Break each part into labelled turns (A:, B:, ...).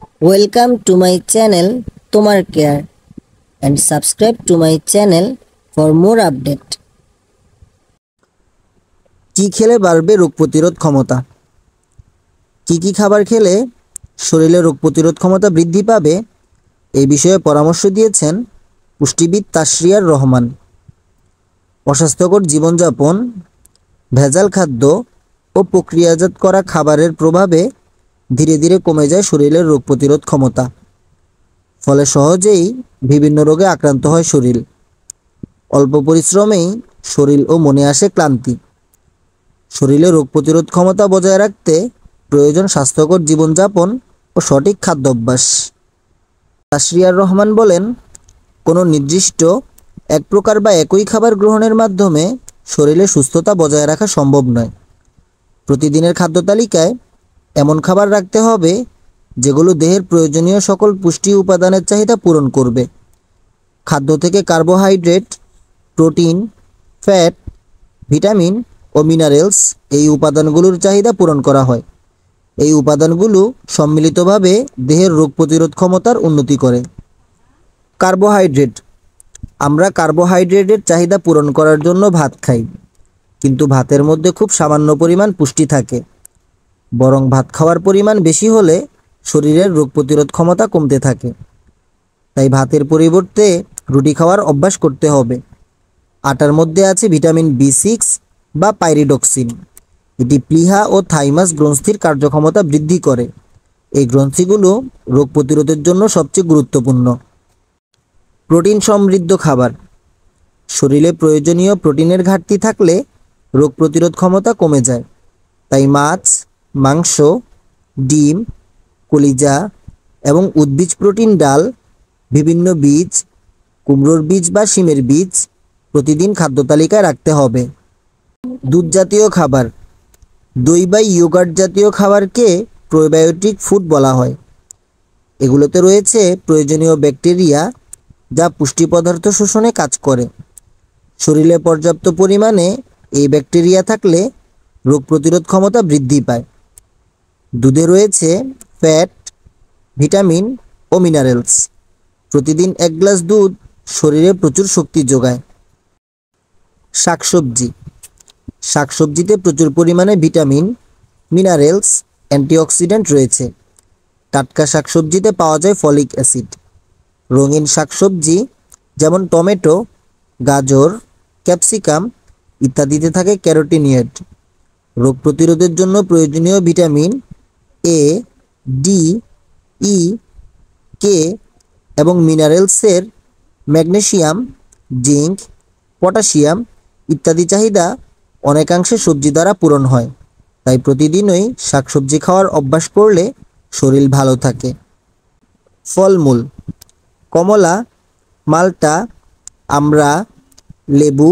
A: Welcome to my channel Tomar Care and subscribe to my channel for more update.
B: কি খেলে বাড়বে রোগ প্রতিরোধ ক্ষমতা? কি খাবার খেলে শরীরে রোগ প্রতিরোধ ক্ষমতা বৃদ্ধি পাবে এই বিষয়ে পরামর্শ দিয়েছেন পুষ্টিবিদ তাশরিয়ার রহমান। অস্বাস্থ্যকর জীবনযাপন, ভেজাল খাদ্য ও প্রক্রিয়াজাত করা খাবারের প্রভাবে ধীরে ধীরে কমে যায় শরীরের রোগ প্রতিরোধ ক্ষমতা। ফলে সহজেই বিভিন্ন রোগে আক্রান্ত হয় শরীর। অল্প পরিশ্রমেই শরীর ও মনে আসে ক্লান্তি। শরীরে রোগ প্রতিরোধ ক্ষমতা বজায় রাখতে প্রয়োজন স্বাস্থ্যকর জীবনযাপন ও সঠিক খাদ্যাভ্যাস। তাশরিয়ার রহমান বলেন, কোনো নির্দিষ্ট এক প্রকার বা একই খাবার গ্রহণের মাধ্যমে শরীরে সুস্থতা বজায় রাখা সম্ভব নয়। প্রতিদিনের খাদ্য তালিকায় এমন খাবার রাখতে হবে যেগুলো দেহের প্রয়োজনীয় সকল পুষ্টি উপাদানের চাহিদা পূরণ করবে। খাদ্য থেকে কার্বোহাইড্রেট, প্রোটিন, ফ্যাট, ভিটামিন ও মিনারেলস এই উপাদানগুলোর চাহিদা পূরণ করা হয়। এই উপাদানগুলো সম্মিলিতভাবে দেহের রোগ প্রতিরোধ ক্ষমতার উন্নতি করে। কার্বোহাইড্রেট। আমরা কার্বোহাইড্রেটের চাহিদা পূরণ করার জন্য ভাত খাই, কিন্তু ভাতের মধ্যে খুব সামান্য পরিমাণ পুষ্টি থাকে। বরং ভাত খাওয়ার পরিমাণ বেশি হলে শরীরের রোগ প্রতিরোধ ক্ষমতা কমতে থাকে। তাই ভাতের পরিবর্তে রুটি খাওয়ার অভ্যাস করতে হবে। আটার মধ্যে আছে ভিটামিন B6 বা পাইরিডক্সিন। এটি প্লিহা ও থাইমাস গ্রন্থির কার্যক্ষমতা বৃদ্ধি করে। এই গ্রন্থিগুলো রোগ প্রতিরোধের জন্য সবচেয়ে গুরুত্বপূর্ণ। প্রোটিন সমৃদ্ধ খাবার। শরীরে প্রয়োজনীয় প্রোটিনের ঘাটতি থাকলে রোগ প্রতিরোধ ক্ষমতা কমে যায়। তাই মাছ, মাংস, ডিম, কলিজা এবং উদ্ভিজ প্রোটিন, ডাল, বিভিন্ন বীজ, কুমড়োর বীজ বা শিমের বীজ প্রতিদিন খাদ্য তালিকায় রাখতে হবে। দুধ জাতীয় খাবার। দই বা ইয়োগার্ট জাতীয় খাবারকে প্রোবায়োটিক ফুড বলা হয়। এগুলোতে রয়েছে প্রয়োজনীয় ব্যাকটেরিয়া যা পুষ্টি পদার্থ শোষণে কাজ করে। শরীরে পর্যাপ্ত পরিমাণে এই ব্যাকটেরিয়া থাকলে রোগ প্রতিরোধ ক্ষমতা বৃদ্ধি পায়। দুধে রয়েছে ফ্যাট, ভিটামিন ও মিনারেলস। প্রতিদিন 1 গ্লাস দুধ শরীরে প্রচুর শক্তি যোগায়। শাকসবজি। শাকসবজিতে প্রচুর পরিমাণে ভিটামিন, মিনারেলস, অ্যান্টিঅক্সিডেন্ট রয়েছে। টাটকা শাকসবজিতে পাওয়া যায় ফলিক অ্যাসিড। রঙিন শাকসবজি যেমন টমেটো, গাজর, ক্যাপসিকাম ইত্যাদিতে থাকে ক্যারোটিনয়েড। রোগ প্রতিরোধের জন্য প্রয়োজনীয় vitamin A, D, E, K এবং মিনারেলসের ম্যাগনেসিয়াম, জিঙ্ক, পটাশিয়াম ইত্যাদি চাহিদা অনেকাংশে সবজি দ্বারা পূরণ হয়। তাই প্রতিদিনই শাকসবজি খাওয়ার অভ্যাস করলে শরীর ভালো থাকে। ফলমূল। কমলা, মাল্টা, আমড়া, লেবু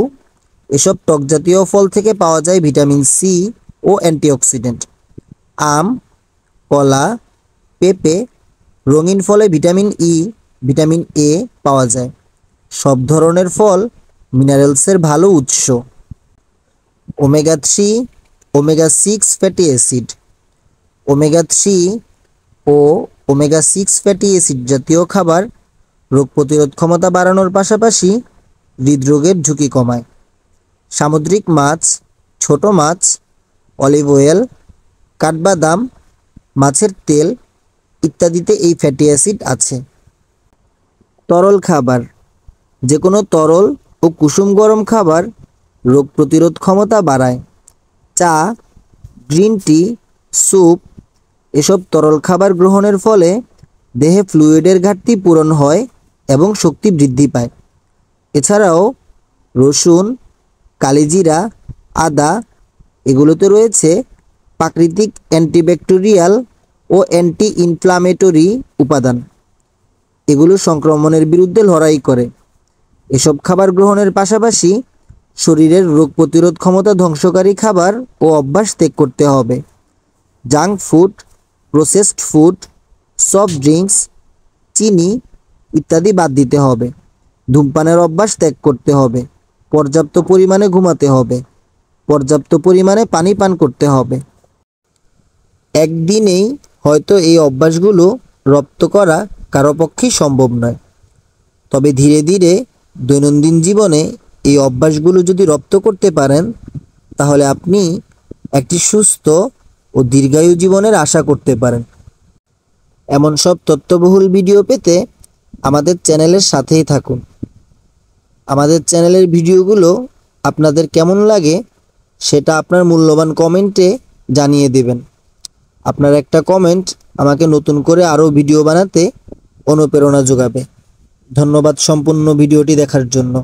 B: এসব টক জাতীয় ফল থেকে পাওয়া যায় ভিটামিন C ও অ্যান্টিঅক্সিডেন্ট। আম, কলা, পেঁপে, রঙিন ফলে ভিটামিন E, ভিটামিন A পাওয়া যায়। সব ধরনের ফল মিনারেলসের ভালো উৎস। Omega 3, omega 6 fatty acid. Omega 3 ও ওমেগা 6 ফ্যাটি অ্যাসিড জাতীয় খাবার রোগ প্রতিরোধ ক্ষমতা বাড়ানোর পাশাপাশি হৃদরোগের ঝুঁকি কমায়। সামুদ্রিক মাছ, ছোট মাছ, অলিভ অয়েল, কাঠবাদাম, মাছের তেল ইত্যাদিতে এই ফ্যাটি অ্যাসিড আছে। তরল খাবার। যে কোনো তরল ও কুসুম গরম খাবার রোগ প্রতিরোধ ক্ষমতা বাড়ায়। চা, গ্রিন টি, স্যুপ এসব তরল খাবার গ্রহণের ফলে দেহে ফ্লুইডের ঘাটতি পূরণ হয় এবং শক্তি বৃদ্ধি পায়। এছাড়াও রসুন, কালিজিরা, আদা এগুলোতে রয়েছে প্রাকৃতিক অ্যান্টিব্যাকটেরিয়াল ও অ্যান্টি ইনফ্লামেটরি উপাদান। এগুলো সংক্রমণের বিরুদ্ধে লড়াই করে। এসব খাবার গ্রহণের পাশাপাশি শরীরের রোগ প্রতিরোধ ক্ষমতা ধ্বংসকারী খাবার ও অভ্যাস ত্যাগ করতে হবে। Junk food, processed food, soft drinks, চিনি ইত্যাদি বাদ দিতে হবে। ধূমপানের অভ্যাস ত্যাগ করতে হবে। পর্যাপ্ত পরিমাণে ঘুমাতে হবে। পর্যাপ্ত পরিমাণে পানি পান করতে হবে। একদিনেই হয়তো এই অভ্যাসগুলো রপ্ত করা কারো পক্ষেই সম্ভব নয়। তবে ধীরে ধীরে দৈনন্দিন জীবনে এই অভ্যাসগুলো যদি রপ্ত করতে পারেন, তাহলে আপনি একটি সুস্থ ও দীর্ঘায়ু জীবনের আশা করতে পারেন। এমন সব তথ্যবহুল ভিডিও পেতে আমাদের চ্যানেলের সাথেই থাকুন। আমাদের চ্যানেলের ভিডিওগুলো আপনাদের কেমন লাগে সেটা আপনার মূল্যবান কমেন্টে জানিয়ে দেবেন। আপনার একটা কমেন্ট আমাকে নতুন করে আরও ভিডিও বানাতে অনুপ্রেরণা যোগাবে। ধন্যবাদ সম্পূর্ণ ভিডিওটি দেখার জন্য।